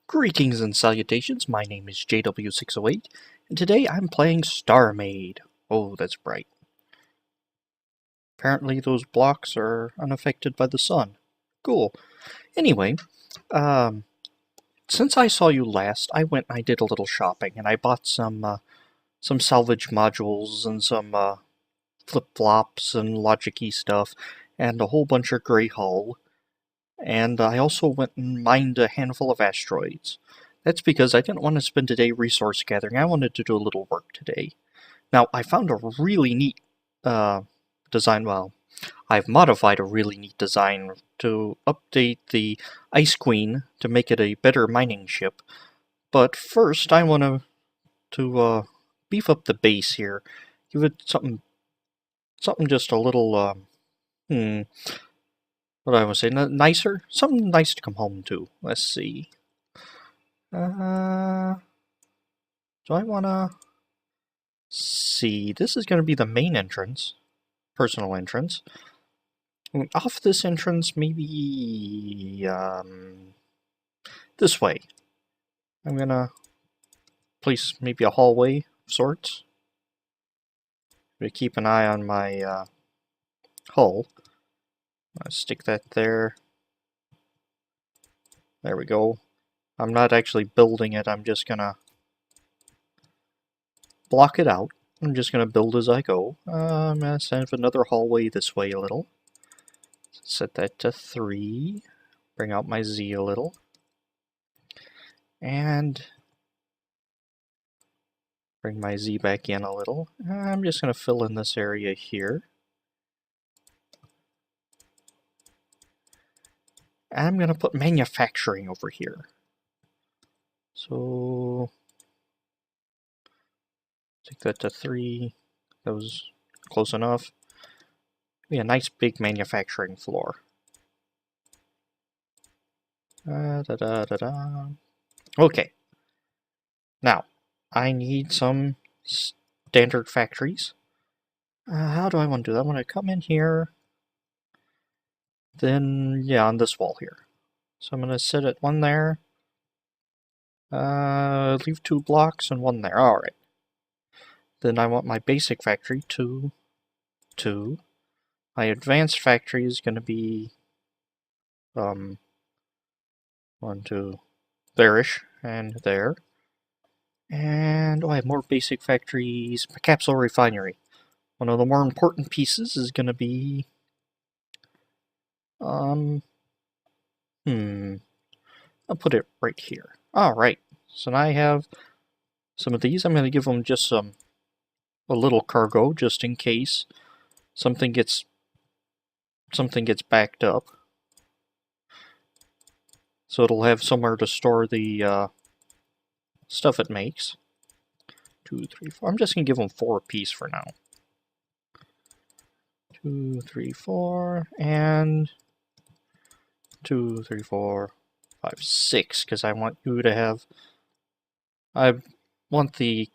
Greetings and salutations, my name is JW608, and today I'm playing Starmade. Oh, that's bright. Apparently those blocks are unaffected by the sun. Cool. Anyway, since I saw you last, I went and I did a little shopping, and I bought some salvage modules and some flip-flops and logic-y stuff, and a whole bunch of gray hull. And I also went and mined a handful of asteroids. That's because I didn't want to spend today resource gathering. I wanted to do a little work today. Now, I found a really neat design. Well, I've modified a really neat design to update the Ice Queen to make it a better mining ship. But first, I want to beef up the base here. Give it something just a little, what do I want to say, nicer? Something nice to come home to. Let's see. Do I want to see? This is going to be the main entrance. Personal entrance. And off this entrance, maybe, this way. I'm going to place maybe a hallway of sorts. To keep an eye on my, hull. I'll stick that there. There we go. I'm not actually building it, I'm just gonna block it out. I'm just gonna build as I go. I'm gonna send another hallway this way a little. Set that to 3. Bring out my Z a little. And bring my Z back in a little. I'm just gonna fill in this area here. I'm gonna put manufacturing over here. So take that to 3. That was close enough. Be a nice big manufacturing floor. Okay. Now, I need some standard factories. How do I want to do that? I want to come in here. Then, yeah, on this wall here. So I'm going to set it 1 there. Leave 2 blocks and 1 there. Alright. Then I want my basic factory to 2. My advanced factory is going to be 1, 2, there-ish, and there. And I have more basic factories. My capsule refinery. One of the more important pieces is going to be I'll put it right here. Alright, so now I have some of these. I'm going to give them just a little cargo, just in case something gets backed up. So it'll have somewhere to store the stuff it makes. 2, 3, 4. I'm just going to give them 4 apiece for now. 2, 3, 4, and 2, 3, 4, 5, 6, because I want you to have... I want the,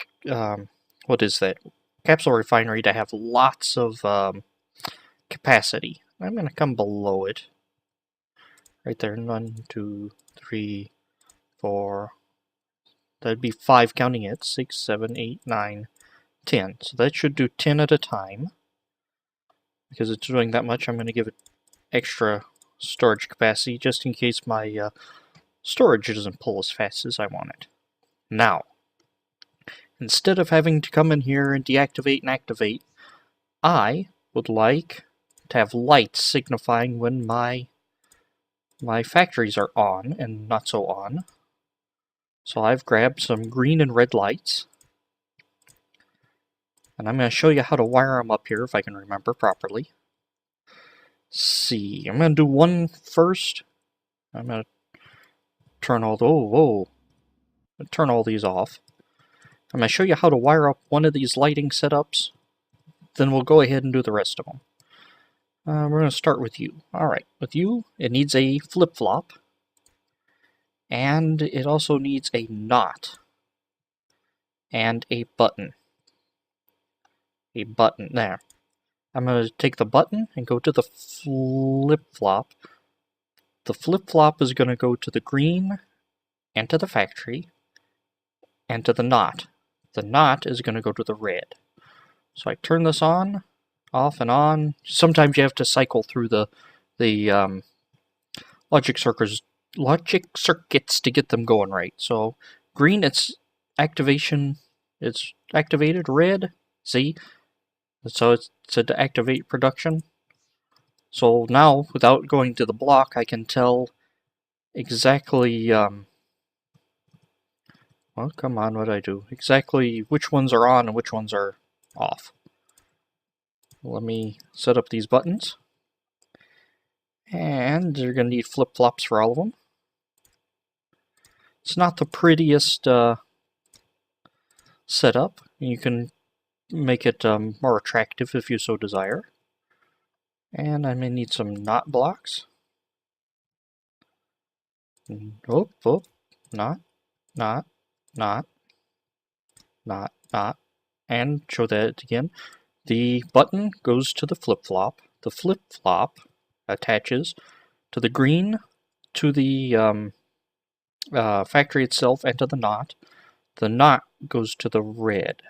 what is that? Capsule refinery to have lots of capacity. I'm going to come below it. Right there. 1, 2, 3, 4. That'd be 5 counting it. 6, 7, 8, 9, 10. So that should do 10 at a time. Because it's doing that much, I'm going to give it extra storage capacity just in case my storage doesn't pull as fast as I want it. Now, instead of having to come in here and deactivate and activate, I would like to have lights signifying when my factories are on and not so on. So I've grabbed some green and red lights. And I'm going to show you how to wire them up here if I can remember properly. See, I'm going to do 1 first. I'm going to turn all turn all these off. I'm going to show you how to wire up one of these lighting setups. Then we'll go ahead and do the rest of them. We're going to start with you. Alright, with you, it needs a flip-flop. And it also needs a knot. And a button. A button, there. I'm going to take the button and go to the flip-flop. The flip-flop is going to go to the green and to the factory, and to the not. The not is going to go to the red. So I turn this on, off and on. Sometimes you have to cycle through the logic circuits to get them going right. So green, it's activation. It's activated. Red, see? So it's to activate production. So now, without going to the block, I can tell exactly, well, come on, what did I do? Exactly which ones are on and which ones are off. Let me set up these buttons. And you're going to need flip-flops for all of them. It's not the prettiest setup. You can make it more attractive if you so desire. And I may need some not blocks. Oh, not, not, and show that again. The button goes to the flip-flop. The flip-flop attaches to the green, to the factory itself, and to the not. The not goes to the red.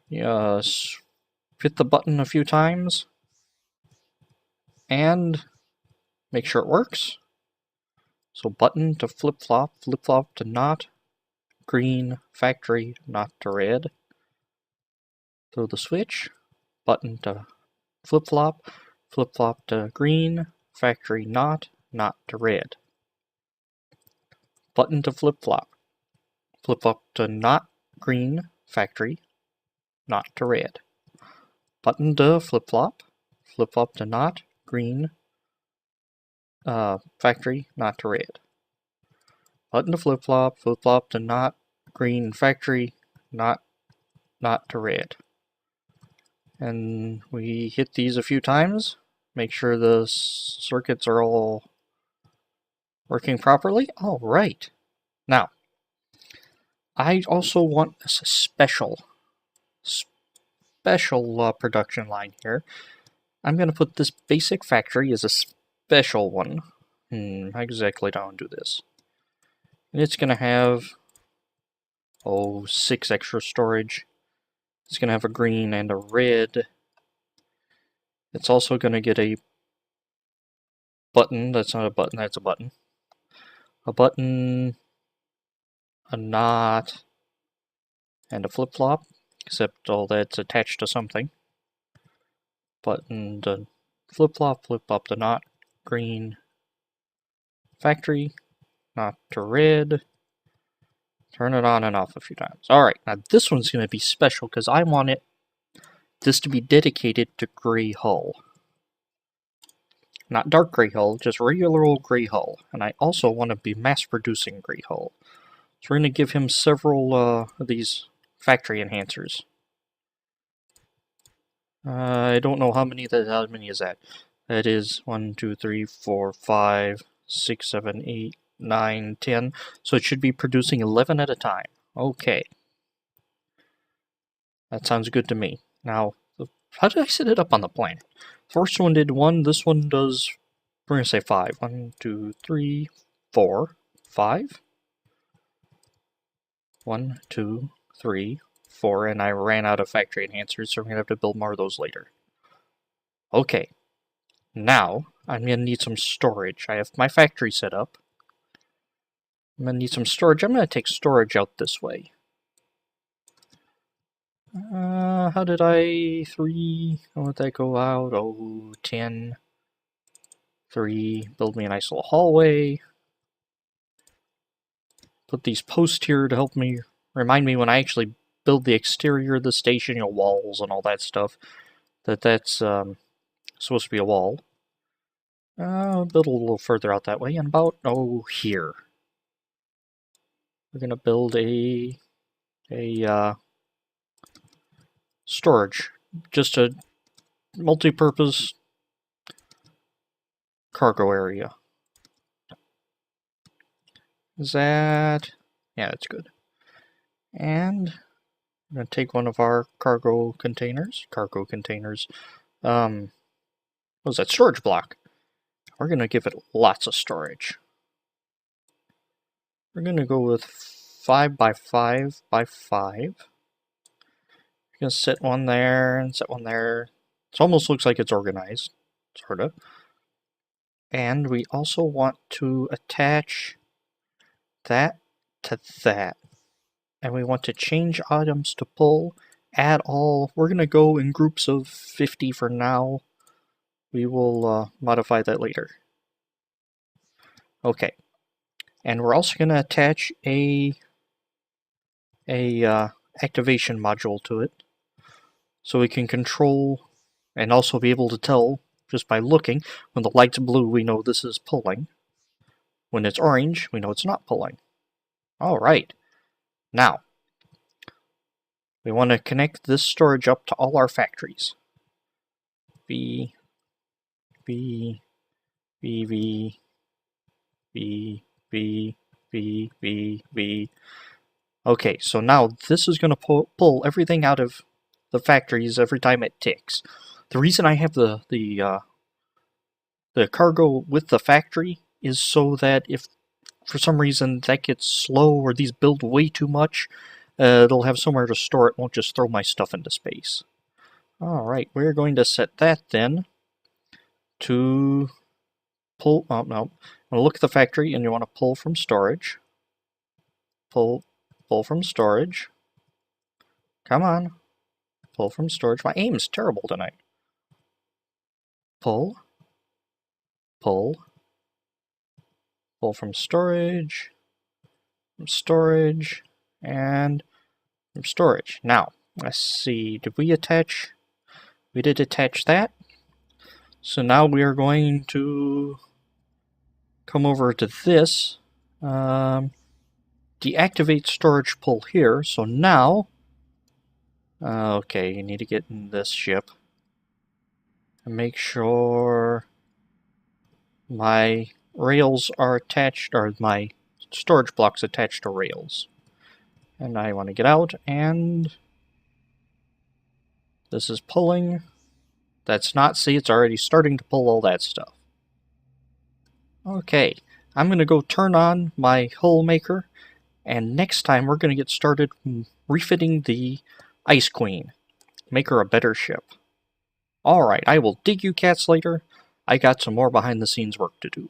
Hit the button a few times, and make sure it works. So button to flip-flop, flip-flop to not, green, factory, not to red. Throw the switch, button to flip-flop, flip-flop to green, factory, not to red. Button to flip-flop, flip-flop to not, green, factory, not to red. Button to flip-flop, flip-flop to not, green, factory, not to red. Button to flip-flop, flip-flop to not, green, factory, not to red. And we hit these a few times. Make sure the circuits are all working properly. All right. Now, I also want a special production line here. I'm going to put this basic factory as a special one. How exactly do I do this? And it's going to have, 6 extra storage. It's going to have a green and a red. It's also going to get a button. That's not a button, that's a button. A button, a not, and a flip-flop, except all that's attached to something. Button to flip-flop, flip-flop to not, green, factory, not to red. Turn it on and off a few times. Alright, now this one's going to be special because I want this to be dedicated to gray hull. Not dark gray hull, just regular old gray hull. And I also want to be mass-producing gray hull. So we're going to give him several of these factory enhancers. I don't know how many is that. That is 1, 2, 3, 4, 5, 6, 7, 8, 9, 10. So it should be producing 11 at a time. Okay. That sounds good to me. Now, how did I set it up on the planet? First one did 1, this one does, we're going to say 5. 1, 2, 3, 4, 5. 1, 2, 3, 4, and I ran out of factory enhancers, so we're going to have to build more of those later. Okay. Now, I'm going to need some storage. I have my factory set up. I'm going to need some storage. I'm going to take storage out this way. How did I... 3... How would that go out? 10... 3... Build me a nice little hallway. Put these posts here to help me... Remind me when I actually build the exterior of the station, walls and all that stuff, that's supposed to be a wall. Build a little further out that way, and about, here. We're going to build a storage. Just a multi-purpose cargo area. Is that... Yeah, that's good. And I'm going to take one of our cargo containers. What was that? Storage block. We're going to give it lots of storage. We're going to go with 5 by 5 by 5. We're going to set one there and set one there. It almost looks like it's organized, sort of. And we also want to attach that to that. And we want to change items to pull, add all. We're going to go in groups of 50 for now. We will modify that later. Okay. And we're also going to attach a activation module to it, so we can control and also be able to tell just by looking. When the light's blue, we know this is pulling. When it's orange, we know it's not pulling. Alright, now we want to connect this storage up to all our factories. B, B, B, B, B, B, B, B, B. Okay, so now this is going to pull everything out of the factories every time it ticks. The reason I have the cargo with the factory is so that if for some reason that gets slow or these build way too much, it'll have somewhere to store it, won't just throw my stuff into space. Alright, we're going to set that then to pull. Oh, no. I'm going to look at the factory and you want to pull from storage. Pull from storage. Come on. Pull from storage. My aim is terrible tonight. Pull from storage, and from storage. Now, let's see, did we attach? We did attach that. So now we are going to come over to this, deactivate storage pull here. So now, okay, you need to get in this ship and make sure my rails are attached, or my storage blocks attached to rails. And I want to get out, and this is pulling. That's not, see, it's already starting to pull all that stuff. Okay, I'm going to go turn on my hull maker, and next time we're going to get started refitting the Ice Queen. Make her a better ship. Alright, I will dig you cats later. I got some more behind the scenes work to do.